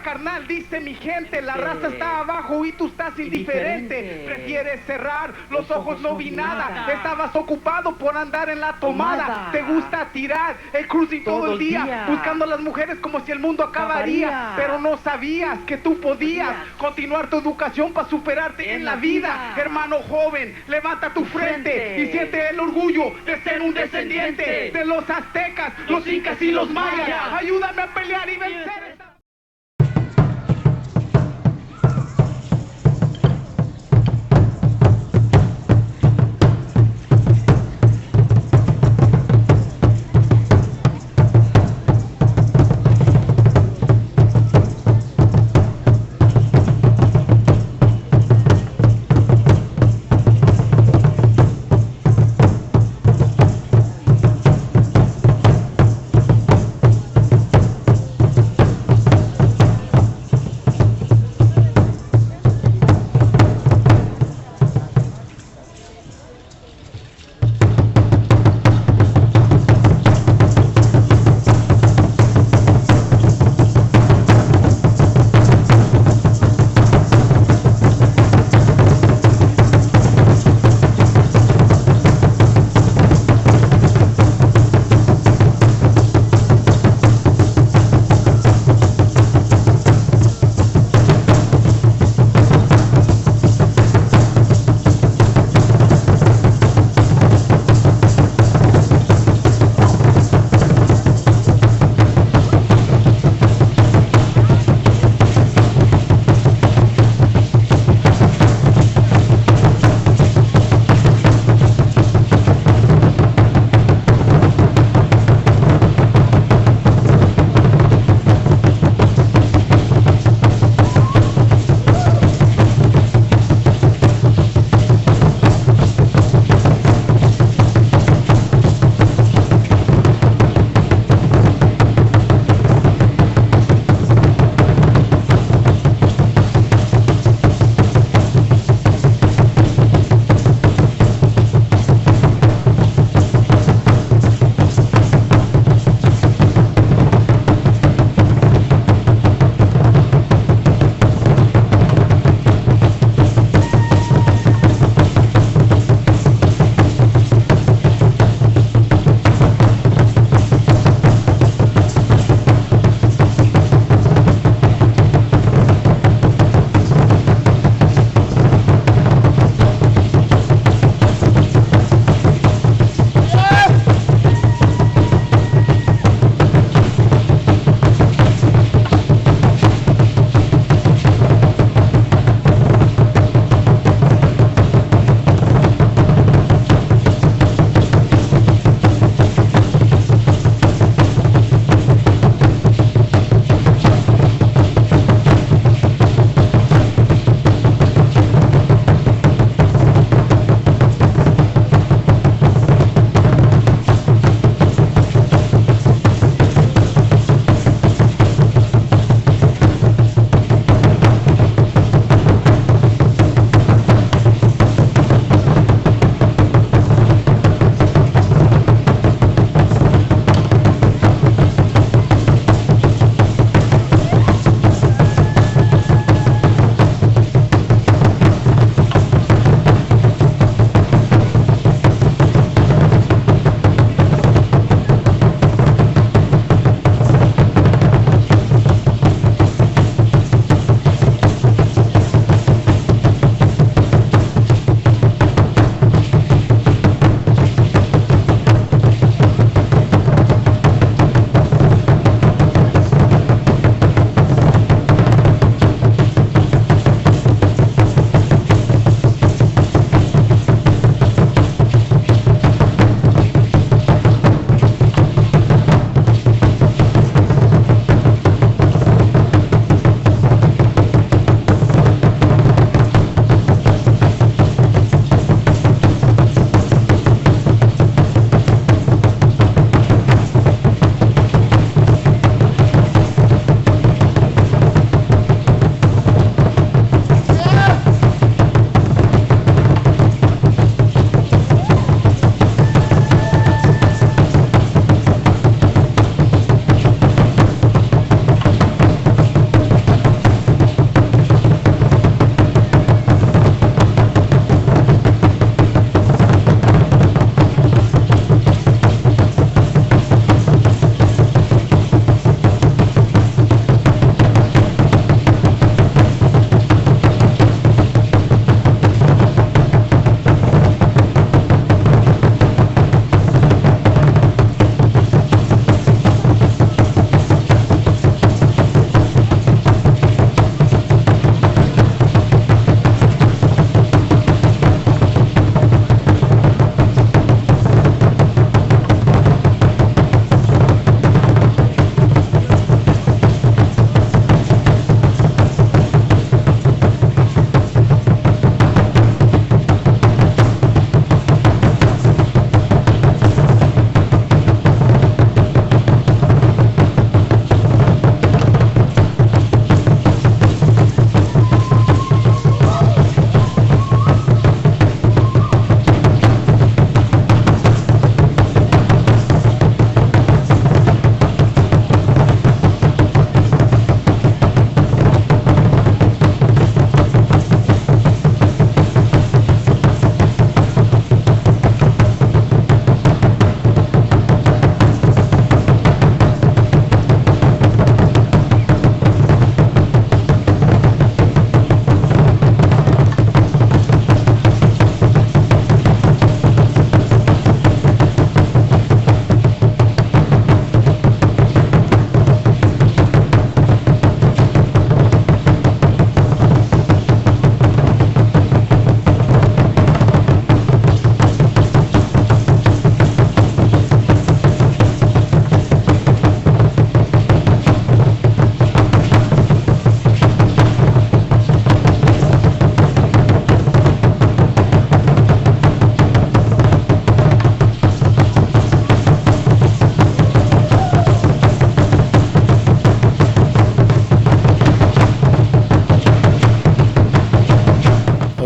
carnal, dice mi gente, la raza está abajo y tú estás indiferente. Prefieres cerrar los ojos, no vi nada. Estabas ocupado por andar en la tomada. Te gusta tirar el cruising todo el día, buscando a las mujeres como si el mundo acabaría. Pero no sabías que tú podías continuar tu educación para superarte en la vida. Hermano joven, levanta tu frente y siente el orgullo de ser un descendiente de los aztecas, los incas y los mayas. Ayúdame a pelear y vencer esta...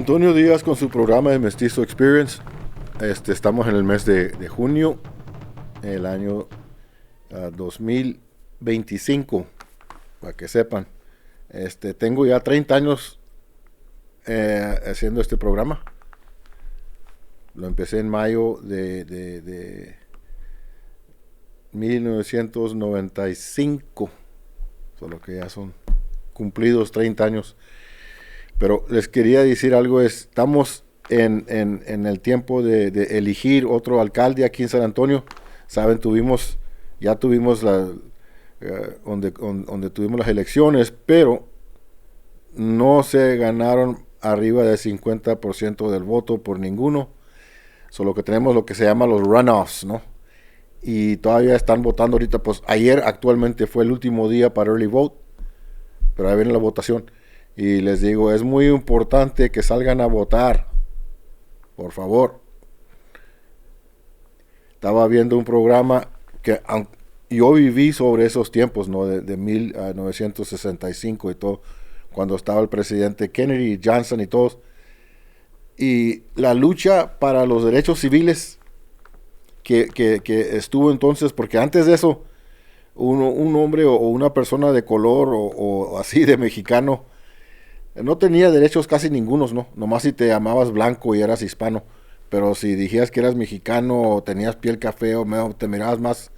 Antonio Díaz con su programa de Mestizo Experience. Estamos en el mes de junio, el año 2025, para que sepan. Tengo ya 30 años haciendo este programa. Lo empecé en mayo de 1995, solo que ya son cumplidos 30 años. Pero les quería decir algo, estamos en el tiempo de elegir otro alcalde aquí en San Antonio. Saben, ya tuvimos donde tuvimos las elecciones, pero no se ganaron arriba del 50% del voto por ninguno. Solo que tenemos lo que se llama los runoffs, ¿no? Y todavía están votando ahorita, pues ayer actualmente fue el último día para early vote, pero ahí viene la votación. Y les digo, es muy importante que salgan a votar, por favor. Estaba viendo un programa que yo viví sobre esos tiempos, ¿no? De 1965 y todo, cuando estaba el presidente Kennedy, Johnson y todos. Y la lucha para los derechos civiles que estuvo entonces, porque antes de eso, un hombre o una persona de color o así de mexicano, no tenía derechos casi ningunos, ¿no? Nomás si te llamabas blanco y eras hispano. Pero si dijías que eras mexicano o tenías piel café o te mirabas más,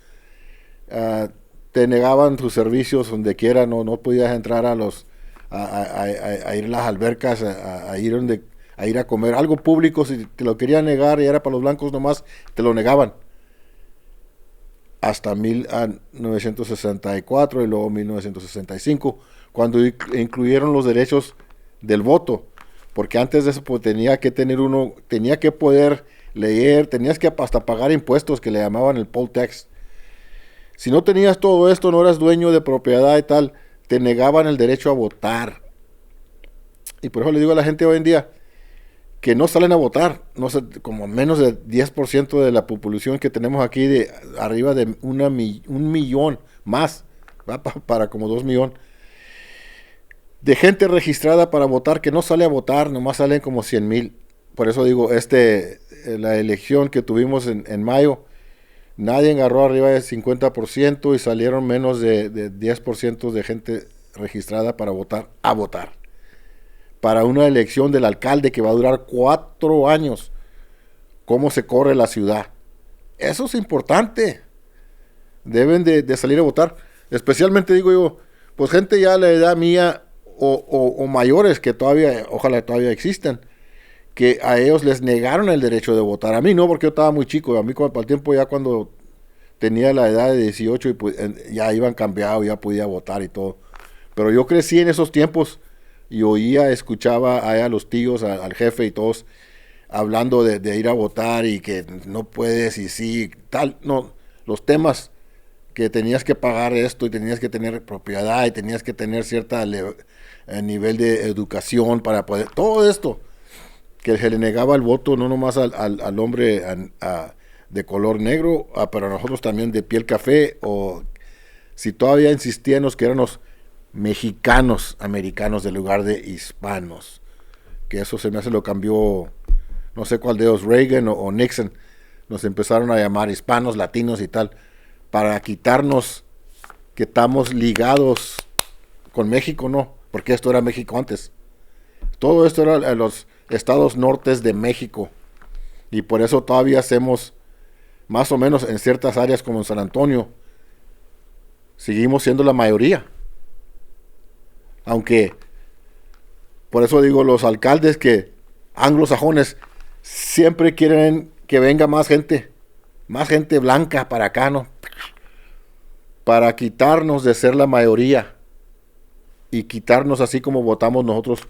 te negaban tus servicios donde quiera, no podías entrar a ir a las albercas, a ir a comer. Algo público, si te lo querían negar y era para los blancos nomás, te lo negaban. Hasta 1964 y luego 1965, cuando incluyeron los derechos del voto, porque antes de eso pues, tenía que poder leer, tenías que hasta pagar impuestos que le llamaban el poll tax. Si no tenías todo esto, no eras dueño de propiedad y tal, te negaban el derecho a votar. Y por eso le digo a la gente hoy en día que no salen a votar, no sé, como menos de 10% de la población que tenemos aquí, de arriba de un millón más, va para como 2 millones de gente registrada para votar, que no sale a votar, nomás salen como 100,000. Por eso digo, la elección que tuvimos en mayo, nadie agarró arriba del 50% y salieron menos de 10% de gente registrada para votar, a votar. Para una elección del alcalde que va a durar 4 años, cómo se corre la ciudad. Eso es importante. Deben de salir a votar. Especialmente digo yo, pues gente ya a la edad mía, o mayores que ojalá todavía existan, que a ellos les negaron el derecho de votar. A mí no, porque yo estaba muy chico. A mí para el tiempo ya cuando tenía la edad de 18 y pues, ya iban cambiados, ya podía votar y todo. Pero yo crecí en esos tiempos y escuchaba a los tíos, al jefe y todos hablando de ir a votar y que no puedes y sí, tal. No, los temas que tenías que pagar esto y tenías que tener propiedad y tenías que tener cierta nivel de educación para poder, todo esto, que se le negaba el voto no nomás al hombre de color negro, pero a nosotros también de piel café, o si todavía insistían que éramos mexicanos americanos en lugar de hispanos, que eso se me hace lo cambió, no sé cuál de ellos, Reagan o Nixon, nos empezaron a llamar hispanos, latinos y tal, para quitarnos que estamos ligados con México, no, porque esto era México antes. Todo esto era en los estados nortes de México, y por eso todavía hacemos, más o menos en ciertas áreas como en San Antonio, seguimos siendo la mayoría. Aunque, por eso digo, los alcaldes que anglosajones siempre quieren que venga más gente blanca para acá, ¿no? Para quitarnos de ser la mayoría y quitarnos así como votamos nosotros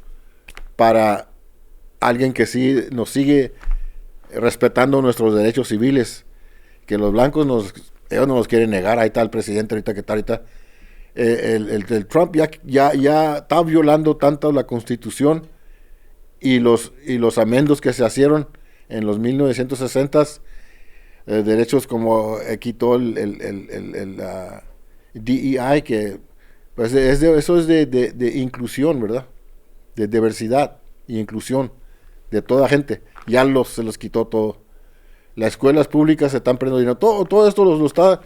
para alguien que sí nos sigue respetando nuestros derechos civiles, que los blancos ellos nos los quieren negar. Ahí está el presidente ahorita que está ahorita. El Trump ya está violando tanto la Constitución y los amendos que se hicieron en los 1960s, derechos como quitó el DEI, que pues eso es de inclusión, ¿verdad? De diversidad y inclusión. de toda gente. Ya se los quitó todo. Las escuelas públicas se están perdiendo dinero. Todo esto lo está...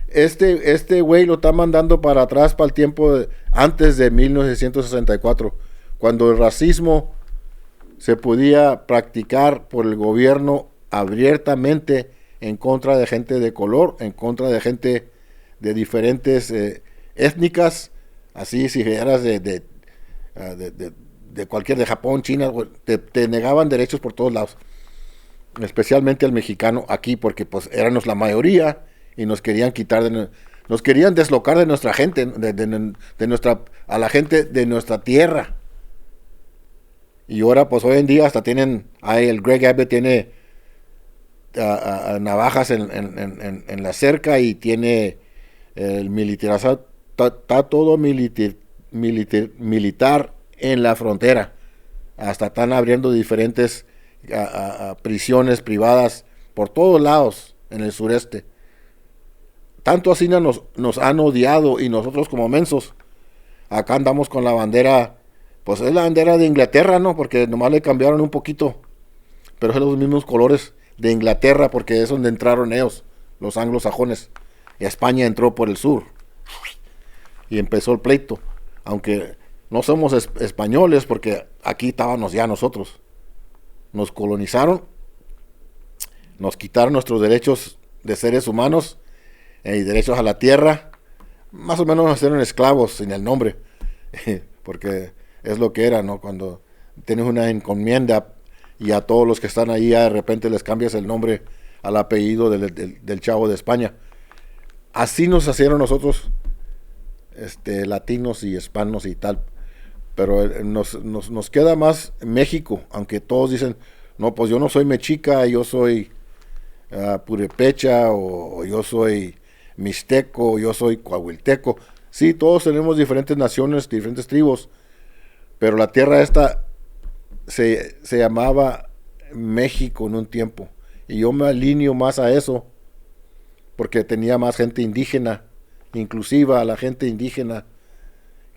Este güey lo está mandando para atrás, para el tiempo antes de 1964, cuando el racismo se podía practicar por el gobierno abiertamente en contra de gente de color, en contra de gente de diferentes étnicas, así si eras de cualquier, de Japón, China, te negaban derechos por todos lados, especialmente al mexicano aquí, porque pues éramos la mayoría y nos querían quitar, nos querían deslocar de nuestra gente, a la gente de nuestra tierra. Y ahora pues hoy en día hasta tienen, el Greg Abbott tiene navajas en la cerca y tiene el militarizado, está todo militar en la frontera. Hasta están abriendo diferentes prisiones privadas por todos lados en el sureste. Tanto así nos han odiado, y nosotros como mensos acá andamos con la bandera, pues es la bandera de Inglaterra, ¿no? Porque nomás le cambiaron un poquito, pero es los mismos colores de Inglaterra, porque es donde entraron ellos, los anglosajones. Y España entró por el sur y empezó el pleito, aunque no somos españoles, porque aquí estábamos ya nosotros. Nos colonizaron, nos quitaron nuestros derechos de seres humanos y derechos a la tierra. Más o menos nos hicieron esclavos sin el nombre, porque es lo que era, ¿no? Cuando tienes una encomienda y a todos los que están ahí de repente les cambias el nombre al apellido del chavo de España. Así nos hicieron nosotros, latinos y hispanos y tal. Pero nos queda más México, aunque todos dicen, no, pues yo no soy mexica, yo soy purepecha, o yo soy mixteco, yo soy coahuilteco. Sí, todos tenemos diferentes naciones, diferentes tribus, pero la tierra esta se llamaba México en un tiempo, y yo me alineo más a eso porque tenía más gente indígena, inclusiva a la gente indígena,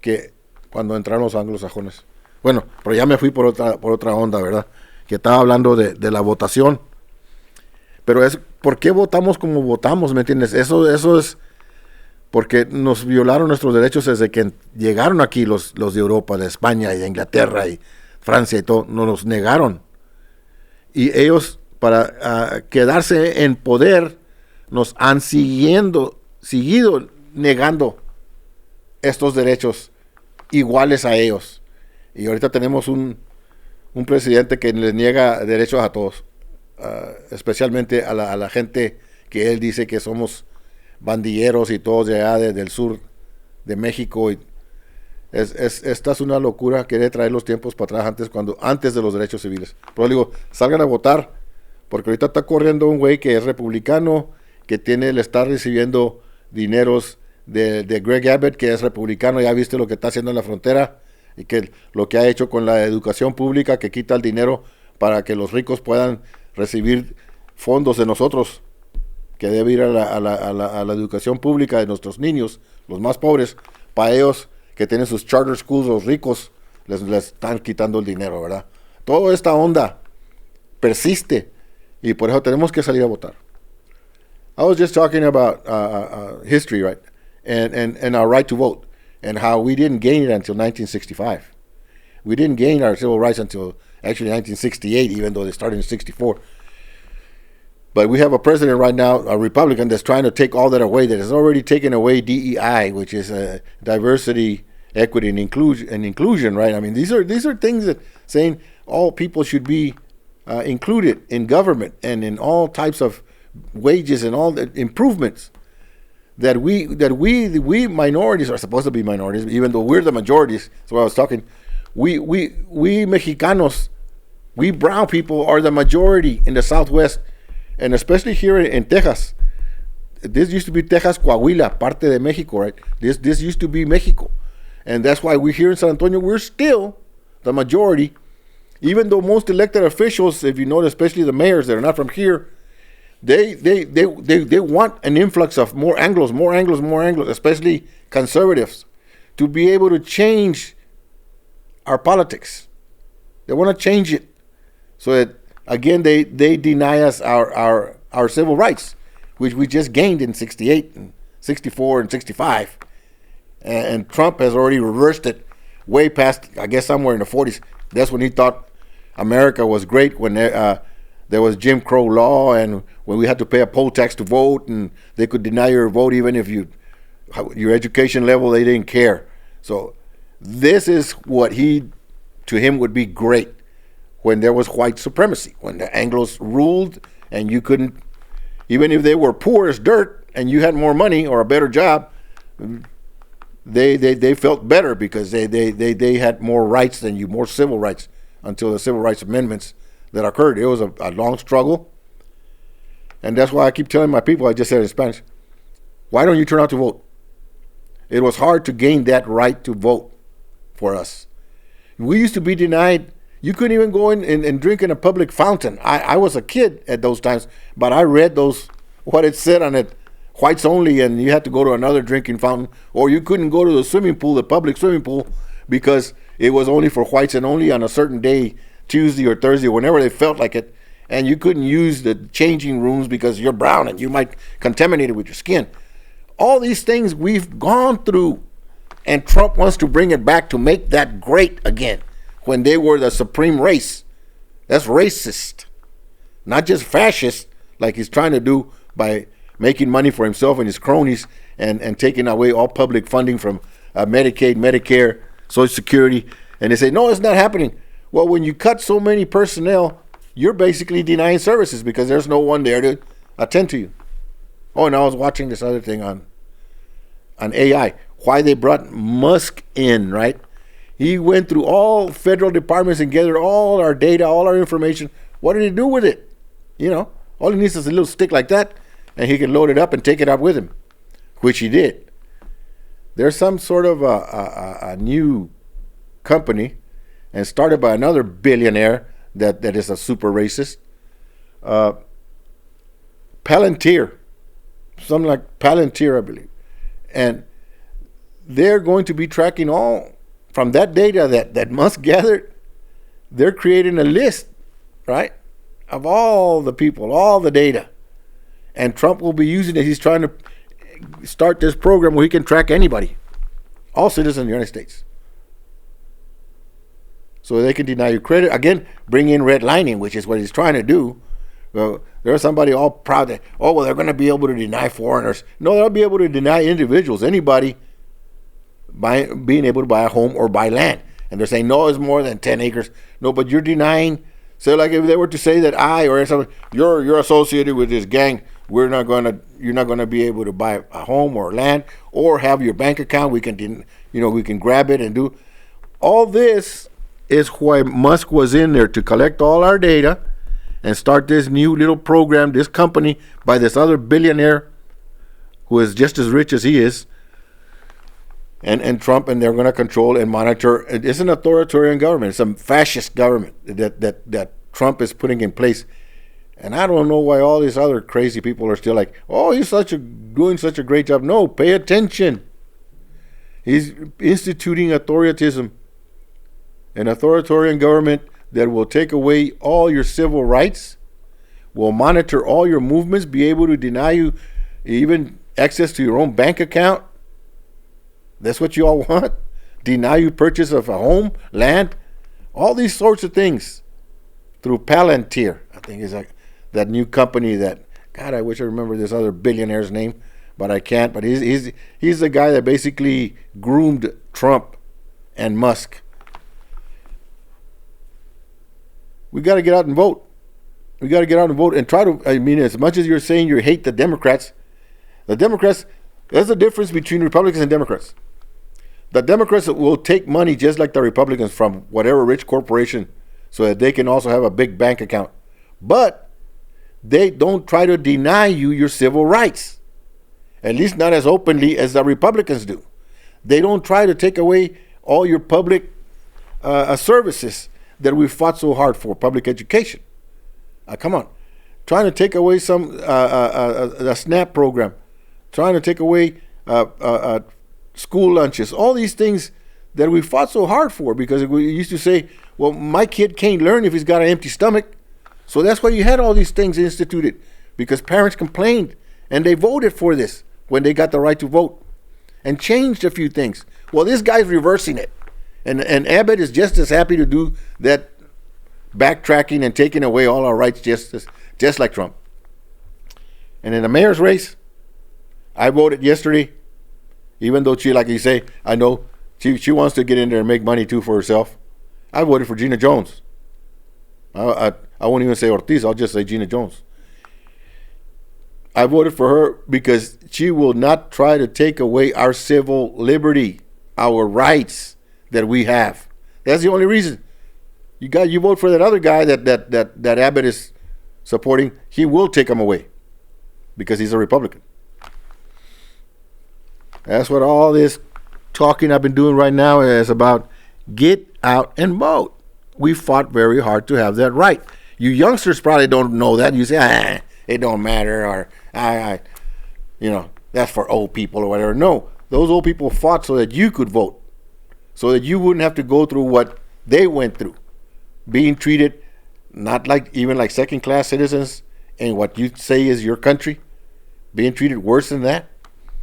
que cuando entraron los anglosajones. Bueno, pero ya me fui por otra onda, ¿verdad? Que estaba hablando de la votación. Pero es, ¿por qué votamos como votamos? ¿Me entiendes? Eso es porque nos violaron nuestros derechos desde que llegaron aquí los de Europa, de España y de Inglaterra y Francia y todo. Nos los negaron. Y ellos, para quedarse en poder, nos han seguido negando estos derechos iguales a ellos. Y ahorita tenemos un presidente que les niega derechos a todos, especialmente a la gente que él dice que somos bandilleros y todos de allá del sur de México. Y esta es una locura, querer traer los tiempos para atrás antes de los derechos civiles. Pero digo, salgan a votar, porque ahorita está corriendo un güey que es republicano, que le está recibiendo dineros de Greg Abbott, que es republicano. Ya viste lo que está haciendo en la frontera, y que lo que ha hecho con la educación pública, que quita el dinero para que los ricos puedan recibir fondos de nosotros, que debe ir a la educación pública de nuestros niños, los más pobres. Para ellos que tienen sus charter schools, los ricos, les están quitando el dinero, ¿verdad? Toda esta onda persiste, y por eso tenemos que salir a votar. I was just talking about history, right? And our right to vote, and how we didn't gain it until 1965. We didn't gain our civil rights until actually 1968, even though they started in 64. But we have a president right now, a Republican, that's trying to take all that away, that has already taken away DEI, which is diversity, equity, and inclusion, right? I mean, these are things that saying all people should be included in government and in all types of wages and all the improvements that we minorities are supposed to be minorities, even though we're the majorities. That's why I was talking. We Mexicanos, we brown people are the majority in the Southwest, and especially here in Texas. This used to be Texas, Coahuila, parte de Mexico, right? This used to be Mexico, and that's why we're here in San Antonio. We're still the majority, even though most elected officials, if you notice, especially the mayors that are not from here, they want an influx of more Anglos, especially conservatives, to be able to change our politics. They want to change it. So that, again, they deny us our civil rights, which we just gained in 68 and 64 and 65. And Trump has already reversed it way past, I guess, somewhere in the 40s. That's when he thought America was great, when there was Jim Crow law, and when we had to pay a poll tax to vote, and they could deny your vote even if your education level, they didn't care. So this is what to him would be great, when there was white supremacy, when the Anglos ruled and you couldn't, even if they were poor as dirt and you had more money or a better job, they felt better because they had more rights than you, more civil rights, until the civil rights amendments that occurred. It was a long struggle. And that's why I keep telling my people, I just said in Spanish, why don't you turn out to vote? It was hard to gain that right to vote for us. We used to be denied. You couldn't even go in and drink in a public fountain. I was a kid at those times, but I read what it said on it, whites only, and you had to go to another drinking fountain, or you couldn't go to the swimming pool, the public swimming pool, because it was only for whites and only on a certain day, Tuesday or Thursday, whenever they felt like it. And you couldn't use the changing rooms because you're brown and you might contaminate it with your skin. All these things we've gone through, and Trump wants to bring it back to make that great again, when they were the supreme race. That's racist, not just fascist, like he's trying to do by making money for himself and his cronies, and taking away all public funding from Medicaid, Medicare, Social Security. And they say, no, it's not happening. Well, when you cut so many personnel, you're basically denying services because there's no one there to attend to you. Oh, and I was watching this other thing on AI, why they brought Musk in, right? He went through all federal departments and gathered all our data, all our information. What did he do with it? All he needs is a little stick like that, and he can load it up and take it out with him, which he did. There's some sort of a new company, and started by another billionaire that is a super racist. Palantir, something like Palantir, I believe. And they're going to be tracking all, from that data that Musk gathered, they're creating a list, right, of all the people, all the data. And Trump will be using it. He's trying to start this program where he can track anybody, all citizens of the United States. So they can deny you credit. Again, bring in redlining, which is what he's trying to do. Well, there's somebody all proud that, they're going to be able to deny foreigners. No, they'll be able to deny individuals, anybody, by being able to buy a home or buy land. And they're saying, no, it's more than 10 acres. No, but you're denying. So like if they were to say that you're associated with this gang, you're not going to be able to buy a home or land or have your bank account. We can grab it and do all this. Is why Musk was in there, to collect all our data and start this new little program, this company by this other billionaire who is just as rich as he is, and Trump, and they're going to control and monitor. It's an authoritarian government. It's a fascist government that Trump is putting in place. And I don't know why all these other crazy people are still like, he's doing such a great job. No, pay attention. He's instituting authoritarianism. An authoritarian government that will take away all your civil rights, will monitor all your movements, be able to deny you even access to your own bank account. That's what you all want? Deny you purchase of a home, land, all these sorts of things through Palantir. I think is like that new company that, God, I wish I remember this other billionaire's name, but I can't. But he's the guy that basically groomed Trump and Musk. We got to get out and vote. We got to get out and vote and try to, as much as you're saying you hate the Democrats, there's a difference between Republicans and Democrats. The Democrats will take money just like the Republicans from whatever rich corporation so that they can also have a big bank account. But they don't try to deny you your civil rights, at least not as openly as the Republicans do. They don't try to take away all your public services that we fought so hard for, public education. Come on. Trying to take away the SNAP program, trying to take away school lunches, all these things that we fought so hard for, because we used to say, well, my kid can't learn if he's got an empty stomach. So that's why you had all these things instituted, because parents complained and they voted for this when they got the right to vote and changed a few things. Well, this guy's reversing it. And Abbott is just as happy to do that, backtracking and taking away all our rights just like Trump. And in the mayor's race, I voted yesterday, even though she, like you say, I know she wants to get in there and make money too for herself. I voted for Gina Jones. I won't even say Ortiz, I'll just say Gina Jones. I voted for her because she will not try to take away our civil liberty, our rights that we have. That's the only reason. You vote for that other guy that Abbott is supporting, he will take them away because he's a Republican. That's what all this talking I've been doing right now is about. Get out and vote. We fought very hard to have that right. You youngsters probably don't know that. You say, it don't matter, or that's for old people or whatever. No, those old people fought so that you could vote, so that you wouldn't have to go through what they went through, being treated not even like second-class citizens in what you say is your country, being treated worse than that,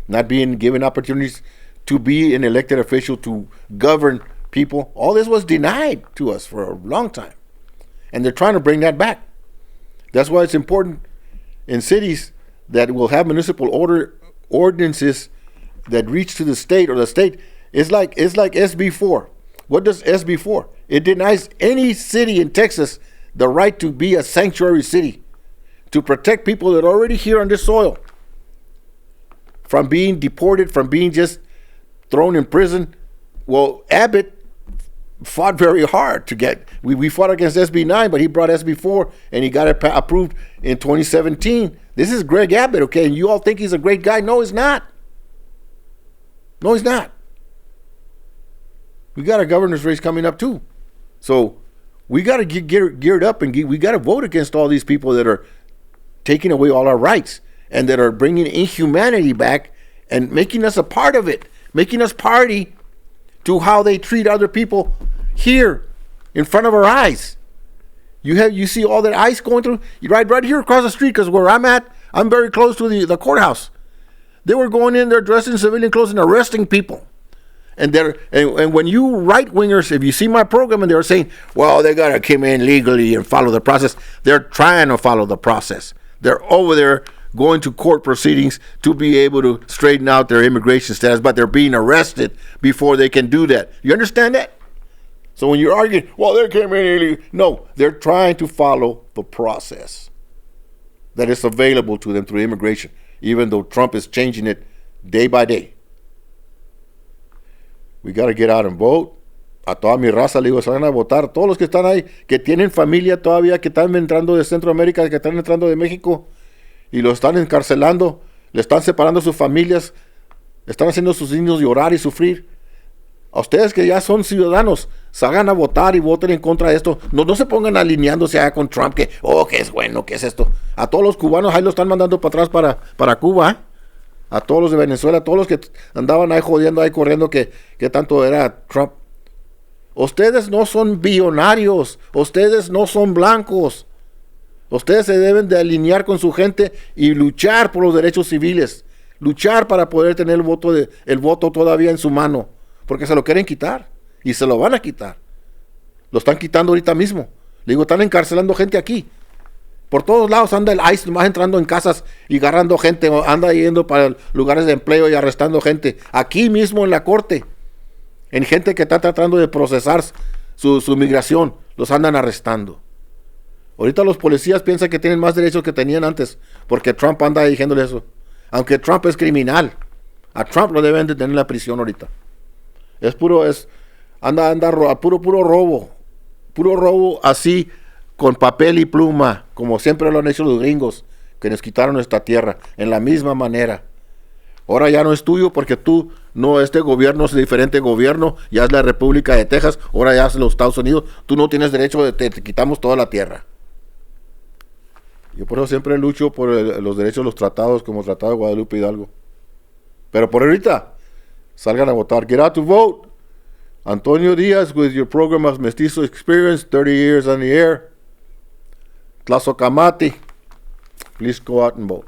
not being given opportunities to be an elected official to govern people. All this was denied to us for a long time, and they're trying to bring that back. That's why it's important in cities that will have municipal ordinances that reach to the state, or the state is like SB4. What does SB4? It denies any city in Texas the right to be a sanctuary city, to protect people that are already here on this soil from being deported, from being just thrown in prison. Well, Abbott fought very hard to get, we fought against SB9, but he brought SB4 and he got it approved in 2017. This is Greg Abbott, okay? And you all think he's a great guy. No, he's not. No, he's not. We got a governor's race coming up too. So we got to get geared up, and we got to vote against all these people that are taking away all our rights and that are bringing inhumanity back and making us a part of it, making us party to how they treat other people here in front of our eyes. You see all that ICE going through. You ride right here across the street, because where I'm at, I'm very close to the courthouse. They were going in there dressed in civilian clothes and arresting people. And when you right-wingers, if you see my program, and they're saying, well, they got to come in legally and follow the process, they're trying to follow the process. They're over there going to court proceedings to be able to straighten out their immigration status, but they're being arrested before they can do that. You understand that? So when you're arguing, well, they came in illegally, no, they're trying to follow the process that is available to them through immigration, even though Trump is changing it day by day. We got to get out and vote. A toda mi raza le digo, se van a votar. Todos los que están ahí, que tienen familia todavía, que están entrando de Centroamérica, que están entrando de México, y los están encarcelando, le están separando sus familias, están haciendo a sus niños llorar y sufrir. A ustedes que ya son ciudadanos, salgan a votar y voten en contra de esto. No se pongan alineándose allá con Trump, que es bueno, que es esto. A todos los cubanos ahí lo están mandando para atrás para Cuba, ¿eh? A todos los de Venezuela, a todos los que andaban ahí jodiendo, ahí corriendo, que tanto era Trump. Ustedes no son billonarios, ustedes no son blancos. Ustedes se deben de alinear con su gente y luchar por los derechos civiles, luchar para poder tener el voto todavía en su mano, porque se lo quieren quitar y se lo van a quitar. Lo están quitando ahorita mismo. Le digo, están encarcelando gente aquí. Por todos lados anda el ICE nomás entrando en casas y agarrando gente, anda yendo para lugares de empleo y arrestando gente. Aquí mismo en la corte, en gente que está tratando de procesar su migración, los andan arrestando. Ahorita los policías piensan que tienen más derechos que tenían antes, porque Trump anda diciéndole eso. Aunque Trump es criminal, a Trump lo deben de tener en la prisión ahorita. Puro robo así, con papel y pluma, como siempre lo han hecho los gringos, que nos quitaron nuestra tierra, en la misma manera. Ahora ya no es tuyo, porque este gobierno es diferente gobierno, ya es la República de Texas, ahora ya es los Estados Unidos, tú no tienes derecho, te quitamos toda la tierra. Yo por eso siempre lucho por los derechos de los tratados, como el Tratado de Guadalupe Hidalgo. Pero por ahorita, salgan a votar. Get out to vote. Antonio Diaz with your program of Mestizo Experience, 30 years on the air. Tlazocamati. Please go out and vote.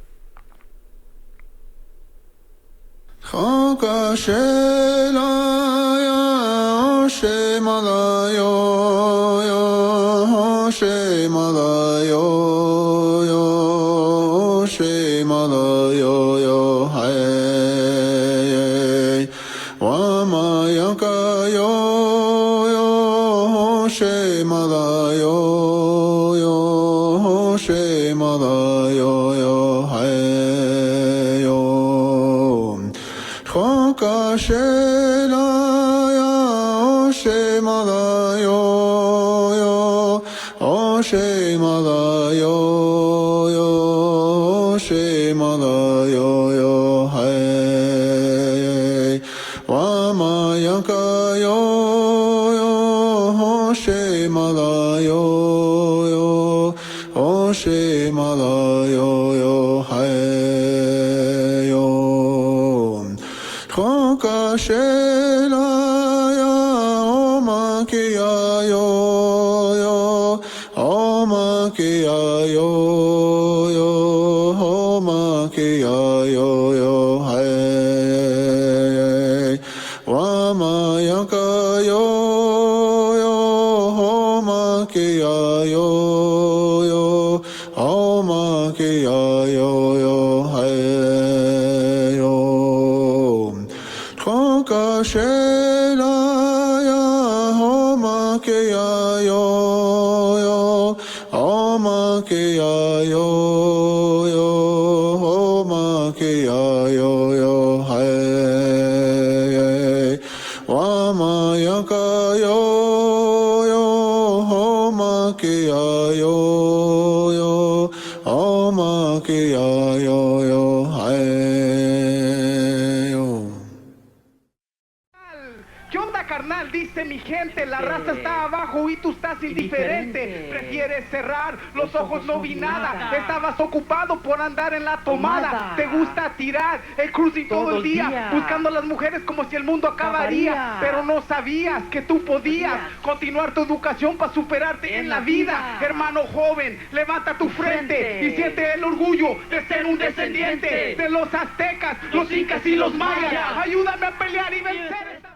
¿Qué onda, carnal? Dice mi gente, la raza está abajo y tú estás indiferente. Prefieres cerrar los ojos, no vi nada. Estabas ocupado por andar en la tomada. Te gusta tirar el cruising todo el día, buscando a las mujeres como si el mundo acabaría. Pero no sabías que tú podías continuar tu educación para superarte en la vida. Hermano joven, levanta tu frente y siente el orgullo de ser un descendiente de los aztecas, los incas y los mayas. Ayúdame a pelear y vencer esta...